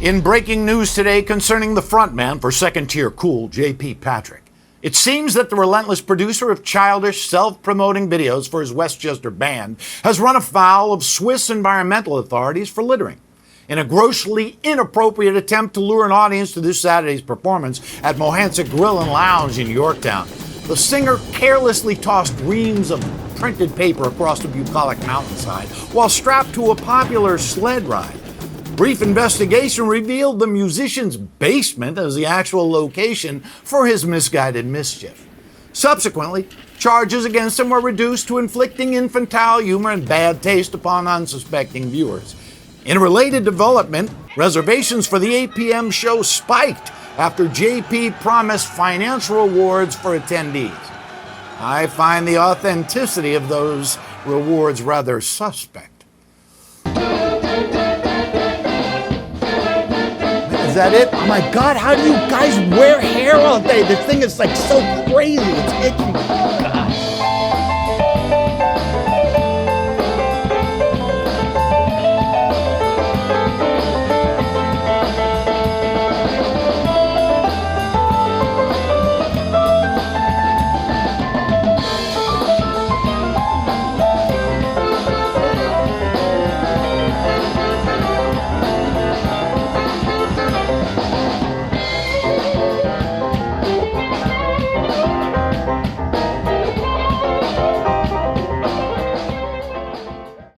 In breaking news today concerning the frontman for Second Tier Cool, J.P. Patrick, it seems that the relentless producer of childish, self-promoting videos for his Westchester band has run afoul of Swiss environmental authorities for littering. In a grossly inappropriate attempt to lure an audience to this Saturday's performance at Mohansic Grill and Lounge in Yorktown, the singer carelessly tossed reams of printed paper across the bucolic mountainside while strapped to a popular sled ride. Brief investigation revealed the musician's basement as the actual location for his misguided mischief. Subsequently, charges against him were reduced to inflicting infantile humor and bad taste upon unsuspecting viewers. In a related development, reservations for the 8 p.m. show spiked after JP promised financial rewards for attendees. I find the authenticity of those rewards rather suspect. Is that it? Oh my God, how do you guys wear hair all day? This thing is like so crazy. It's itchy.